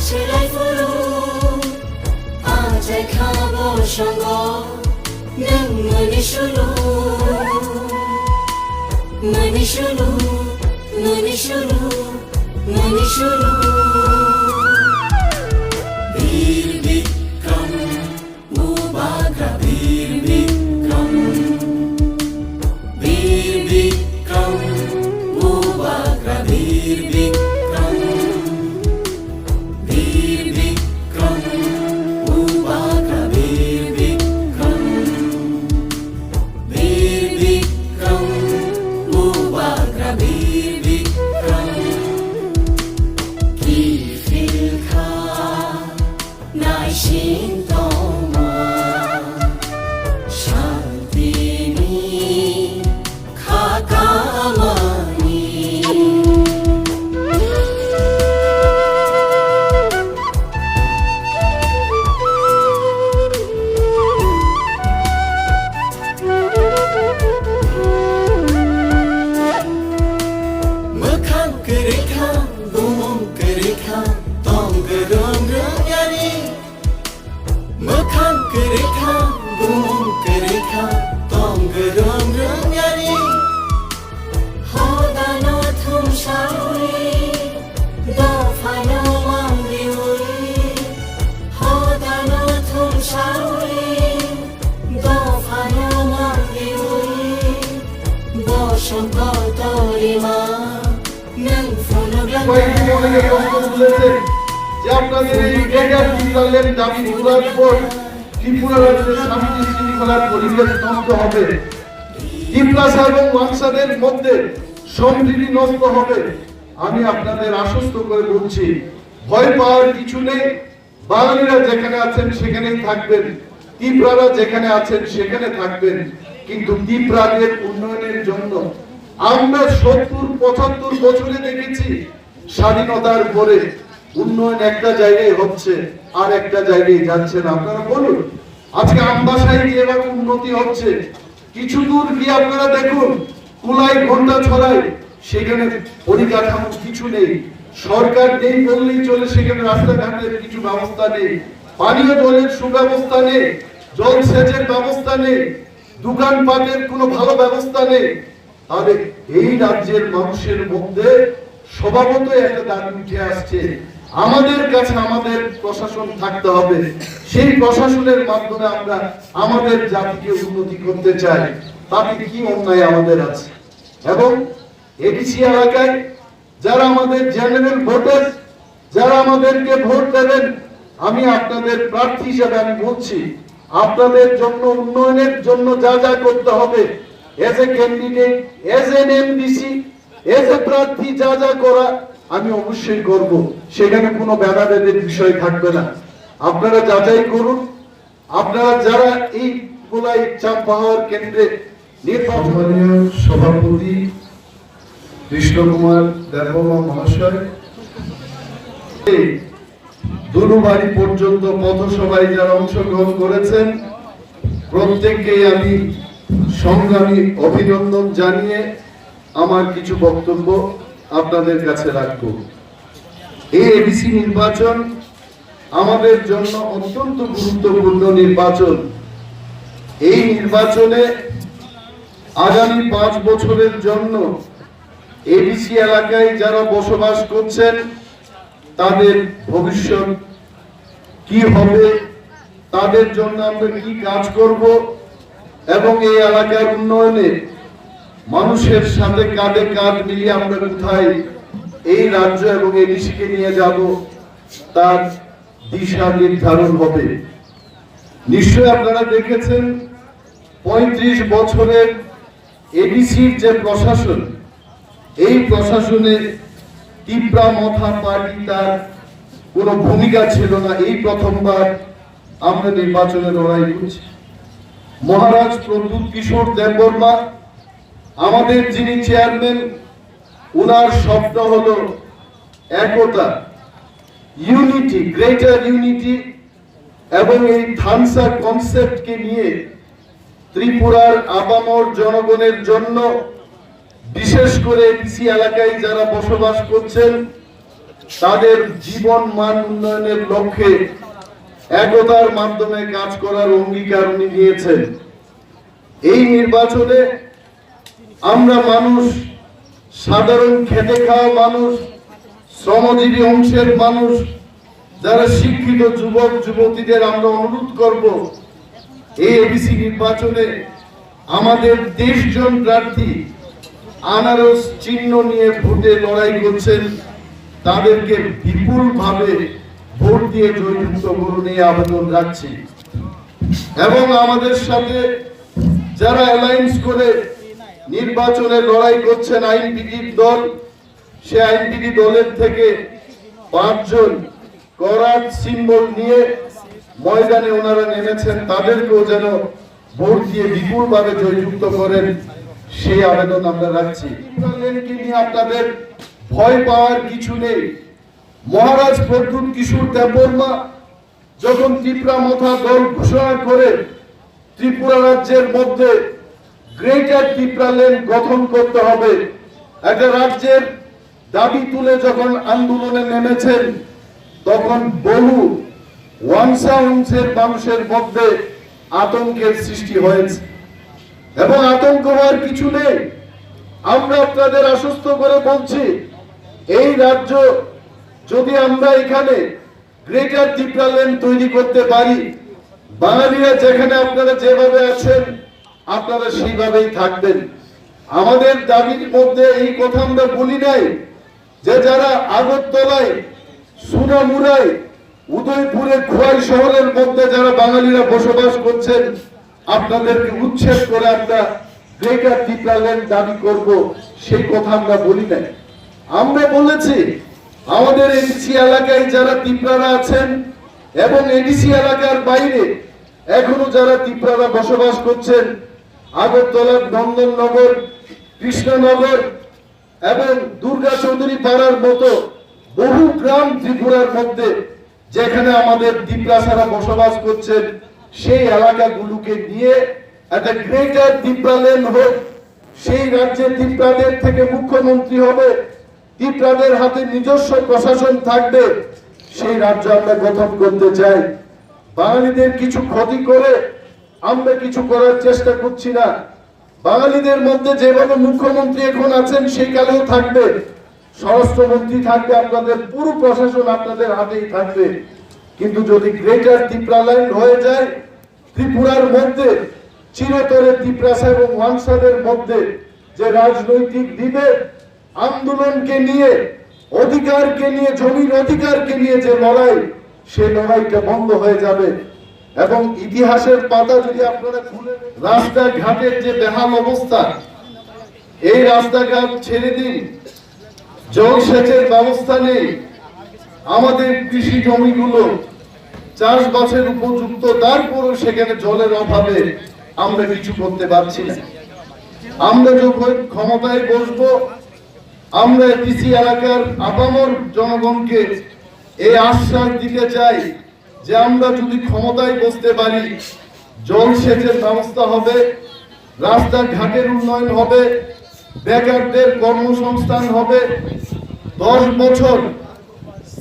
সেলাই ফুরু আজাই খাবো সঙ্গ নং মনিশুলু মনিশুলু মনিশুলু মনিশুলু বীর বিক্রম মুবাগ্রা বীর বিক্রম বীর বিক্রম মুবাগ্রা বীর বিক্রম বীর বিক্রম মুবাগ্রা বীর বিক্রম বীর বিক্রম মুবাগ্রা বীর বিক্রম কি ফিলখা নাই সিন্তমা শান্তিনি খাকামানি Mekang kerikang, bumung kerikang, tong gerong gerong yani. Mekang kerikang, bumung kerikang, tong gerong gerong yani. Hodano thum shauri, do phano mang biuri. Hodano thum shauri, do phano mang biuri. Boshongko torima. কয়েকদিন অনেকে প্রশ্ন তুলেছেন যে আপনাদের এই greater ত্রিপুরার দাবি তোলার পর ত্রিপুরা রাজ্যের শান্তি শৃঙ্খলার পরিবেশ নষ্ট হবে, ত্রিপুরা এবং ওয়াংসাদের মধ্যে সম্প্রীতি নষ্ট হবে। আমি আপনাদের আশ্বস্ত করে বলছি, ভয় পাওয়ার কিছু নেই। বাঙালিরা যেখানে আছেন সেখানেই থাকবেন, ত্রিপুরারা যেখানে আছেন সেখানে থাকবেন, কিন্তু ত্রিপুরাদের উন্নয়নের জন্য আমরা ৭০-৭৫ বছরে দেখেছি স্বাধীনতার পরে উন্নয়ন একটা জায়গায় হচ্ছে আর একটা জায়গায় যাচ্ছে না। আপনারা বলুন, আজকে আমবাসায় যেভাবে উন্নতি হচ্ছে, কিছু দূর গিয়ে আপনারা দেখুন কুলাই ঘন্টা ছড়ায়, সেখানে পরিকাঠামো কিছু নেই। সরকার নেই বললেই চলে, সেখানে রাস্তাঘাটের কিছু ব্যবস্থা নেই, পানীয় জলের সুব্যবস্থা নেই, জলসেচের ব্যবস্থা নেই, দোকানপাটের কোনো ভালো ব্যবস্থা নেই। তাহলে এই রাজ্যের মানুষের মধ্যে স্বভাবতই একটা দাবি উঠে আসছে, আমাদের কাছে আমাদের প্রশাসন থাকতে হবে, সেই প্রশাসনের মাধ্যমে আমরা আমাদের জাতিকে উন্নতি করতে চাই। তাতে কি অন্যায় আমাদের আছে? এবং এডিসি এলাকায় যারা আমাদের জেনারেল ভোটার, যারা আমাদেরকে ভোট দেবেন, আমি আপনাদের প্রার্থী হিসেবে আমি বলছি, আপনাদের জন্য উন্নয়নের জন্য যা যা করতে হবে, as a candidate, age N MDC, as a প্রার্থী যা যা করা আমি অবশ্যই করব, সেখানে কোনো ভেদাভেদের বিষয় থাকবে না। আপনারা যাচাই করুন, আপনারা যারা এই গোলাই চাম্পাহাওয়ার কেন্দ্রে নির্বাচনীয় সভাপতি কৃষ্ণ কুমার দেববর্মা মহাশয়, দুলুবাড়ি পর্যন্ত পথসভায় যারা অংশগ্রহণ করেছেন, প্রত্যেককেই আমি সংগ্রামী অভিনন্দন জানিয়ে আমার কিছু বক্তব্য আপনাদের কাছে রাখব। এই এডিসি নির্বাচন আমাদের জন্য অত্যন্ত গুরুত্বপূর্ণ নির্বাচন। এই নির্বাচনে আগামী 5 বছরের জন্য এডিসি এলাকায় যারা বসবাস করছেন তাদের ভবিষ্যৎ কি হবে, তাদের জন্য আমরা কি কাজ করব এবং এই এলাকার উন্নয়নে মানুষের সাথে কাঁধে কাঁধ মিলিয়ে আমরা কোথায় এই রাজ্য এবং এডিসিকে নিয়ে যাব, তার দিশা নির্ধারণ হবে। নিশ্চয়ই আপনারা দেখেছেন 35 বছরের এডিসির যে প্রশাসন, এই প্রশাসনে ত্রিপুরা মথা পার্টি তার কোনো ভূমিকা ছিল না। এই প্রথমবার আমরা নির্বাচনে লড়াই করছি। মহারাজ প্রদ্যুৎ কিশোর দেববর্মা আমাদের যিনি চেয়ারম্যান, উনার স্বপ্ন হলো একতা, ইউনিটি, গ্রেটার ইউনিটি, এবং এই থানসা কনসেপ্টকে নিয়ে ত্রিপুরার আপামর জনগণের জন্য, বিশেষ করে এডিসি এলাকায় যারা বসবাস করছেন তাদের জীবন মান উন্নয়নের লক্ষ্যে একতার মাধ্যমে কাজ করার অঙ্গীকার উনি নিয়েছেন। এই নির্বাচনে আমরা মানুষ, সাধারণ খেটে খাওয়া মানুষ, শ্রমজীবী অংশের মানুষ, যারা শিক্ষিত যুবক যুবতীদের আমরা অনুরোধ করব, এই এবিসি নির্বাচনে আমাদের 23 জন প্রার্থী আনারস চিহ্ন নিয়ে ভোটে লড়াই করছেন, তাদেরকে বিপুলভাবে ভোট দিয়ে জয়যুক্ত করুন এই আবেদন রাখছি। এবং আমাদের সাথে যারা অ্যালায়েন্স করে নির্বাচনে লড়াই করছেন আইনবিধির দল, সে আইনবিধি দলের থেকে 5 জন করাত সিম্বল নিয়ে ময়দানে ওনারা নেমেছেন, তাদেরকেও যেন ভোট দিয়ে বিপুলভাবে জয়যুক্ত করেন সেই আবেদন আমরা রাখছি। নিয়ে আপনাদের ভয় পাওয়ার কিছু নেই। মহারাজ প্রদ্যুৎ কিশোর দেববর্মা যখন ত্রিপুরা মথা দল ঘোষণা করে ত্রিপুরা রাজ্যের মধ্যে গ্রেটার ত্রিপুরাল্যান্ড গঠন করতে হবে, একটা রাজ্যের দাবি তুলে যখন আন্দোলনে নেমেছেন, তখন বহু ওয়াংসাংশের মানুষের মধ্যে আতঙ্কের সৃষ্টি হয়েছে। এবং আতঙ্ক হওয়ার কিছু নেই। আমরা আপনাদের আশ্বস্ত করে বলছি, এই রাজ্য যদি আমরা এখানে গ্রেটার ত্রিপুরাল্যান্ড তৈরি করতে পারি, বাঙালিরা যেখানে আপনারা যেভাবে আছেন আপনারা সেইভাবেই থাকবেন। আমাদের দাবির মধ্যে এই কথা আমরা বলি নাই যে যারা আগরতলায়, সোনামুড়ায়, উদয়পুরে, খোয়াই শহরের মধ্যে যারা বাঙালিরা বসবাস করছেন আপনাদেরকে উচ্ছেদ করে আমরা গ্রেটার ত্রিপুরাল্যান্ড দাবি করব, সেই কথা আমরা বলি নাই। আমরা বলেছি আমাদের এডিসি এলাকায় যারা ত্রিপুরারা আছেন এবং এডিসি এলাকার বাইরে এখনো যারা ত্রিপুরারা বসবাস করছেন, আগরতলার নন্দননগর, কৃষ্ণনগর এবং দুর্গা চৌধুরী পাড়ার মতো বহু গ্রাম ত্রিপুরার মধ্যে যেখানে আমাদের ত্রিপুরারা বসবাস করছেন, সেই এলাকাগুলোকে নিয়ে একটা গ্রেটার ত্রিপুরাল্যান্ড হোক। সেই রাজ্যে ত্রিপুরাদের থেকে মুখ্যমন্ত্রী হবে, ত্রিপুরাদের হাতে নিজস্ব প্রশাসন থাকবে, সেই রাজ্য আমরা গঠন করতে চাই। বাঙালিদের কিছু ক্ষতি করে আমরা কিছু করার চেষ্টা করছি না। বাঙালিদের মধ্যে যেভাবে মুখ্যমন্ত্রী এখন আছেন সেই কালেও থাকবে, স্বরাষ্ট্রমন্ত্রী থাকবে, আপনাদের পুরো প্রশাসন আপনাদের হাতেই থাকবে। কিন্তু যদি গ্রেটার ত্রিপুরাল্যান্ড হয়ে যায়, ত্রিপুরার মধ্যে চিরতরে ত্রিপুরা এবং ওয়াংসাদের মধ্যে যে রাজনৈতিক বিভেদ, আন্দোলনকে নিয়ে, অধিকারকে নিয়ে, জমির অধিকারকে নিয়ে যে লড়াই, সেই লড়াইটা বন্ধ হয়ে যাবে। এবং ইতিহাসের পাতা যদি আপনারা খুলে, রাস্তাঘাটের যে বেহাল অবস্থা, এই রাস্তাঘাট ছেড়ে দিন, জলসেচের ব্যবস্থা নেই, আমাদের কৃষি জমিগুলো চাষবাসের উপযুক্ত, তারপরও সেখানে জলের অভাবে আমরা কিছু করতে পারছি না। আমরা যখন ক্ষমতায় বসবো, আমরা কৃষি এলাকার আপামর জনগণকে এই আশ্বাস দিতে চাই যে আমরা যদি ক্ষমতায় বসতে পারি, জলসেচের ব্যবস্থা হবে, রাস্তাঘাটের উন্নয়ন হবে, বেকারদের কর্মসংস্থান হবে। 10 বছর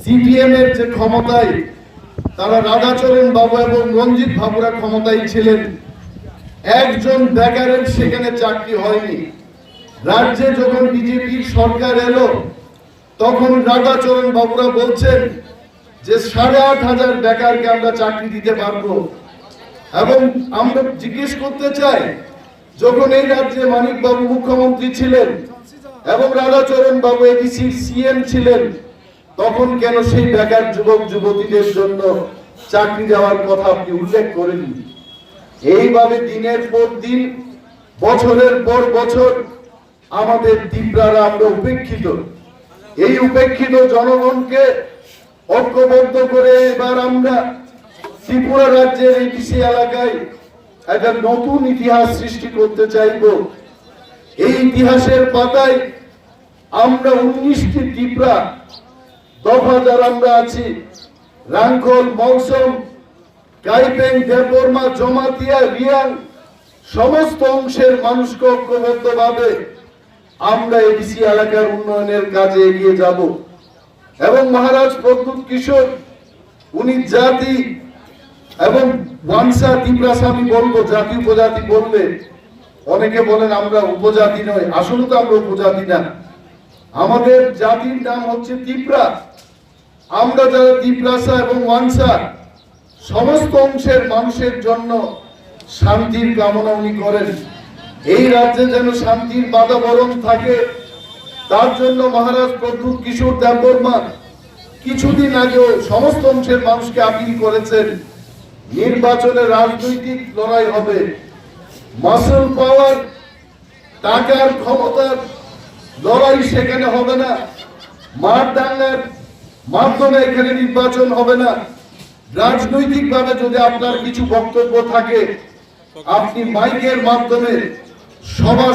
সিপিএম এর যে ক্ষমতায়, তারা রাধাচরণ বাবু এবং রঞ্জিত বাবুরা ক্ষমতায় ছিলেন, একজন বেকারের সেখানে চাকরি হয়নি। রাজ্যে যখন বিজেপির সরকার এলো, তখন রাধাচরণ বাবুরা বলছেন যে 8,500 বেকারকে আমরা চাকরি দিতে পারবো। এবং আমরা জিজ্ঞেস করতে চাই, যখন এই রাজ্যে মানিক বাবু মুখ্যমন্ত্রী ছিলেন এবং রাধাচরণ বাবু এডিসি সিএম ছিলেন, তখন কেন সেই বেকার যুবক যুবতীদের জন্য চাকরি দেওয়ার কথা আপনি উল্লেখ করেননি? এইভাবে দিনের পর দিন, বছরের পর বছর আমাদের ত্রিপুরারা আমরা উপেক্ষিত। এই উপেক্ষিত জনগণকে ঐক্যবদ্ধ করে এবার আমরা ত্রিপুরা রাজ্যের এডিসি এলাকায় একটা নতুন ইতিহাস সৃষ্টি করতে চাইব। এই ইতিহাসের পাতায় আমরা 19টি ত্রিপুরা দফা যারা আমরা আছি, রাংখল, মৌসুম, কাইপেং, দেববর্মা, জমাতিয়া, রিয়াং, সমস্ত অংশের মানুষকে ঐক্যবদ্ধভাবে আমরা এডিসি এলাকার উন্নয়নের কাজে এগিয়ে যাব। এবং মহারাজ প্রদ্যুৎ কিশোর উনি জাতি এবং ওয়ানসা তিপ্রাসা, আমি বলবো জাতি উপজাতি বললে অনেকে বলেন আমরা উপজাতি নয়, আসলে তো আমরা উপজাতি না, আমাদের জাতির নাম হচ্ছে তিপ্রা। আমরা যারা তিপ্রাসা এবং ওয়ানসা সমস্ত অংশের মানুষের জন্য শান্তির কামনা উনি করেন। এই রাজ্যে যেন শান্তির বাতাবরণ থাকে, তার জন্য মহারাজ প্রদ্যুৎ কিশোর দেববর্মা কিছুদিন আগেও সমস্ত অংশের মানুষকে আপিল করেছেন, নির্বাচনে রাজনৈতিক লড়াই হবে, মাসল পাওয়ার টাকার ক্ষমতার লড়াই সেখানে হবে না, মার দাঙ্গার মাধ্যমে এখানে নির্বাচন হবে না। রাজনৈতিক ভাবে যদি আপনার কিছু বক্তব্য থাকে আপনি মাইকের মাধ্যমে সভা